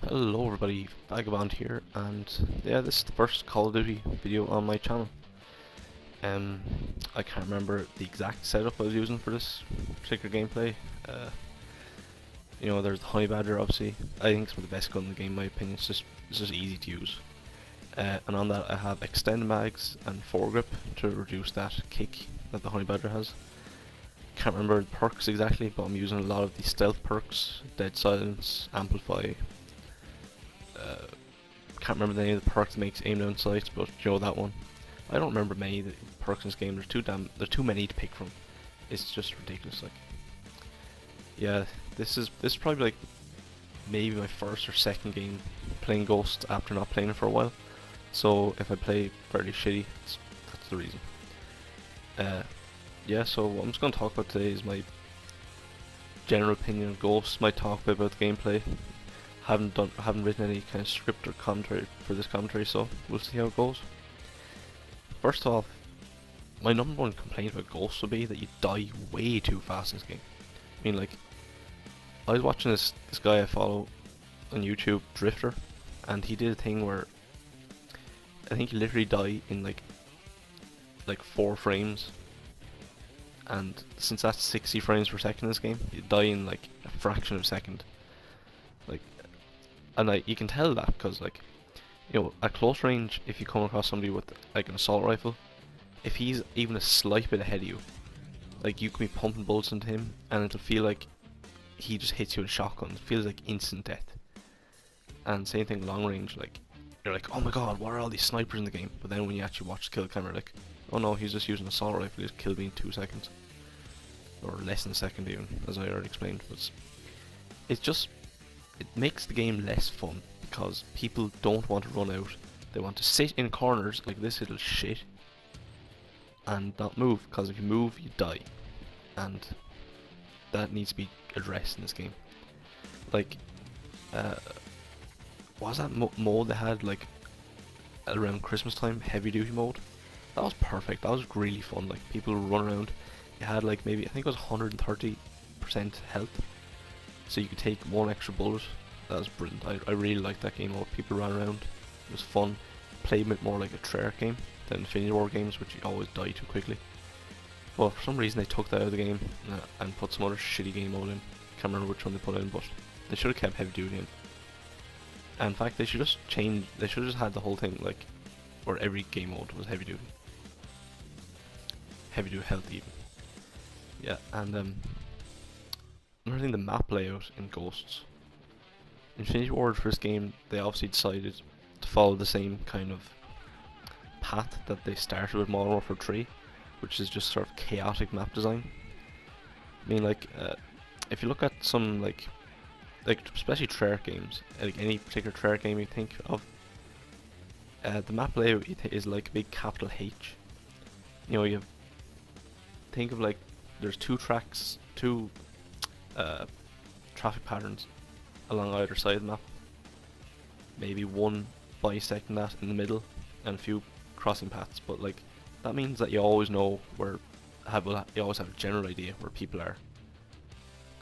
Hello everybody, Vagabond here, and yeah, this is the first Call of Duty video on my channel. Um, I can't remember the exact setup I was using for this particular gameplay. There's the Honey Badger, obviously. I think it's one of the best gun in the game, in my opinion. It's just easy to use. And on that, I have extended mags and foregrip to reduce that kick that the Honey Badger has. Can't remember the perks exactly, but I'm using a lot of the stealth perks: Dead Silence, Amplify. Can't remember the name of the perk that makes aim down sights, but you know that one. I don't remember many of the perks in this game. There's too many to pick from. It's just ridiculous. Like, yeah, this is probably like maybe my first or second game playing Ghost after not playing it for a while. So if I play fairly shitty, that's the reason. Yeah. So what I'm just going to talk about today is my general opinion of Ghost. Might talk a bit about the gameplay. Haven't written any kind of script or commentary for this commentary, so we'll see how it goes. First off, my number one complaint about Ghosts would be that you die way too fast in this game. I mean, like, I was watching this guy I follow on YouTube, Drifter, and he did a thing where I think you literally die in like 4 frames, and since that's 60 frames per second in this game, you die in like a fraction of a second. Like, and you can tell that because, like, at close range, if you come across somebody with like an assault rifle, if he's even a slight bit ahead of you, like, you can be pumping bullets into him and it'll feel like he just hits you with a shotgun. It feels like instant death. And same thing long range, like, you're like, oh my god, what are all these snipers in the game? But then when you actually watch the kill camera, like, oh no, he's just using an assault rifle, he just killed me in 2 seconds. Or less than a second even, as I already explained. But it makes the game less fun because people don't want to run out. They want to sit in corners like this little shit and not move, because if you move, you die. And that needs to be addressed in this game. Like, what was that mode they had, like, around Christmas time? Heavy duty mode? That was perfect. That was really fun. Like, people would run around. You had, like, maybe, I think it was 130% health. So you could take 1 extra bullet. That was brilliant. I really liked that game mode. People ran around. It was fun. Played a bit more like a Treyarch game than Infinity War games, which you always die too quickly. But for some reason they took that out of the game and put some other shitty game mode in. Can't remember which one they put in, but they should have kept heavy duty in. And in fact, they should just change. They should have just had the whole thing like where every game mode was heavy duty. Heavy duty health even. Yeah, and another thing, the map layout in Ghosts. Infinity Ward's first game, they obviously decided to follow the same kind of path that they started with Modern Warfare 3, which is just sort of chaotic map design. I mean, like, if you look at some like especially Treyarch games, like any particular Treyarch game you think of, the map layout is like a big capital H. You think of, like, there's 2 tracks, 2 traffic patterns along either side of the map. Maybe 1 bisecting that in the middle, and a few crossing paths. But, like, that means that you always know where, you always have a general idea where people are,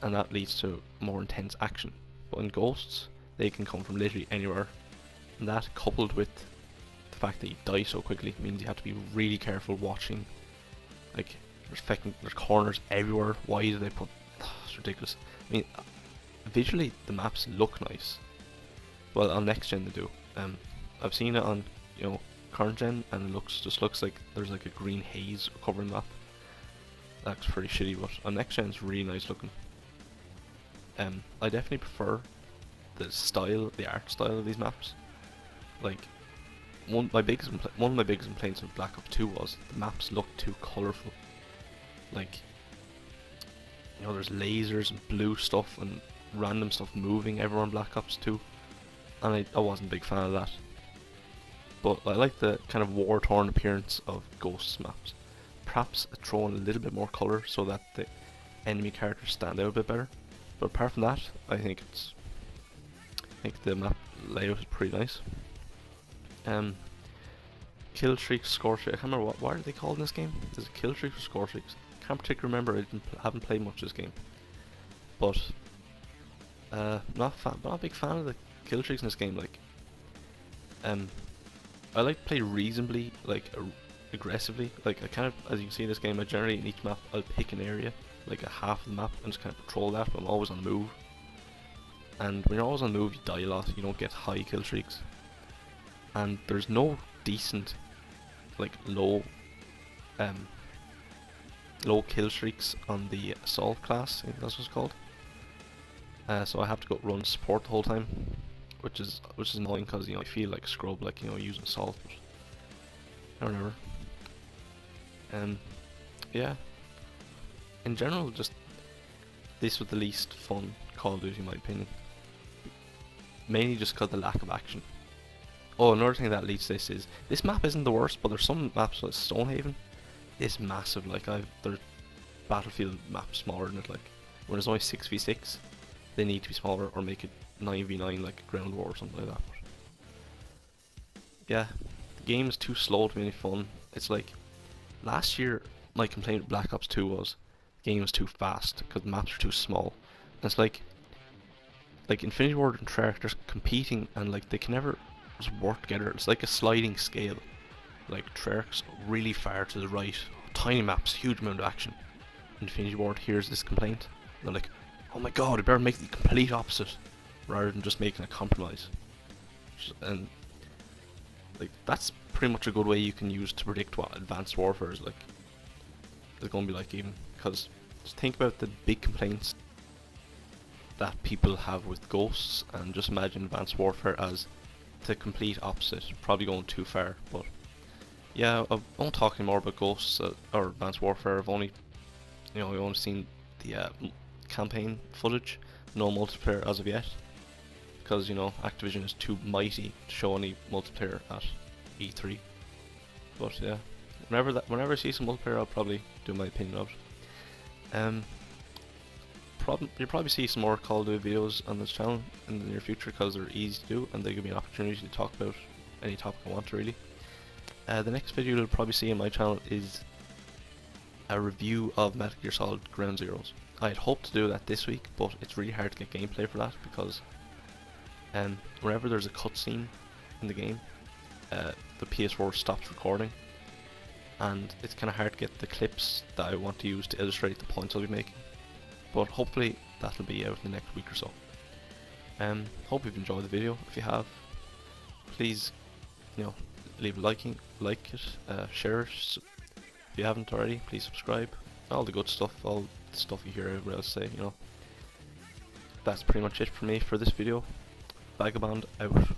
and that leads to more intense action. But in Ghosts, they can come from literally anywhere, and that, coupled with the fact that you die so quickly, means you have to be really careful watching. Like, there's corners everywhere. Why do they put? It's ridiculous. I mean, visually the maps look nice. Well, on next gen they do. I've seen it on current gen, and it just looks like there's like a green haze covering the map. That's pretty shitty, but on next gen it's really nice looking. I definitely prefer the art style of these maps. Like, one of my biggest complaints with Black Ops 2 was the maps looked too colourful. Like, there's lasers and blue stuff and random stuff moving everywhere in Black Ops 2, and I wasn't a big fan of that. But I like the kind of war-torn appearance of Ghosts maps. Perhaps throw in a little bit more colour so that the enemy characters stand out a bit better. But apart from that, I think the map layout is pretty nice. Kill streaks, score streaks. I can't remember what are they called in this game. Is it kill streaks or score streaks? Can't particularly remember. I haven't played much this game, but not a big fan of kill streaks in this game, like, I like to play reasonably, like, aggressively. Like, I kind of, as you can see in this game, I generally in each map I'll pick an area, like a half of the map, and just kind of patrol that. But I'm always on the move, and when you're always on the move, you die a lot. You don't get high kill streaks, and there's no decent, like, low kill streaks on the assault class. I think that's what it's called. So I have to go run support the whole time, which is annoying because, you know, I feel like a scrub, like, you know, using assault. But I don't know. Yeah. In general, just this was the least fun Call of Duty in my opinion. Mainly just because of the lack of action. Oh, another thing that leads to this is this map isn't the worst, but there's some maps like Stonehaven. It's massive. Like, there's Battlefield maps smaller than it. Like, when there's only 6v6, they need to be smaller or make it 9v9 like Ground War or something like that. But yeah, the game is too slow to be any fun. It's like last year my complaint with Black Ops 2 was the game was too fast because the maps are too small. And it's like Infinity Ward and Treyarch, they're competing and like they can never just work together. It's like a sliding scale. Like Treyarch's really far to the right, tiny maps, huge amount of action. Infinity Ward hears this complaint, and they're like, oh my god, I better make the complete opposite, rather than just making a compromise. And like that's pretty much a good way you can use to predict what Advanced Warfare is like. It's going to be like, even because just think about the big complaints that people have with Ghosts, and just imagine Advanced Warfare as the complete opposite, probably going too far. But yeah, I won't talk anymore about Ghosts or Advanced Warfare. I've only seen the campaign footage, no multiplayer as of yet, because, you know, Activision is too mighty to show any multiplayer at E3. But yeah, whenever I see some multiplayer, I'll probably do my opinion of it. You'll probably see some more Call of Duty videos on this channel in the near future because they're easy to do and they give me an opportunity to talk about any topic I want to, really. The next video you'll probably see on my channel is a review of Metal Gear Solid Ground Zeroes. I'd hoped to do that this week, but it's really hard to get gameplay for that because whenever there's a cutscene in the game, the PS4 stops recording, and it's kind of hard to get the clips that I want to use to illustrate the points I'll be making. But hopefully that'll be out in the next week or so. Hope you've enjoyed the video. If you have, please, you know, leave a like it, share it. If you haven't already, please subscribe. All the good stuff, all the stuff you hear everybody else say, you know. That's pretty much it for me for this video. Vagabond out.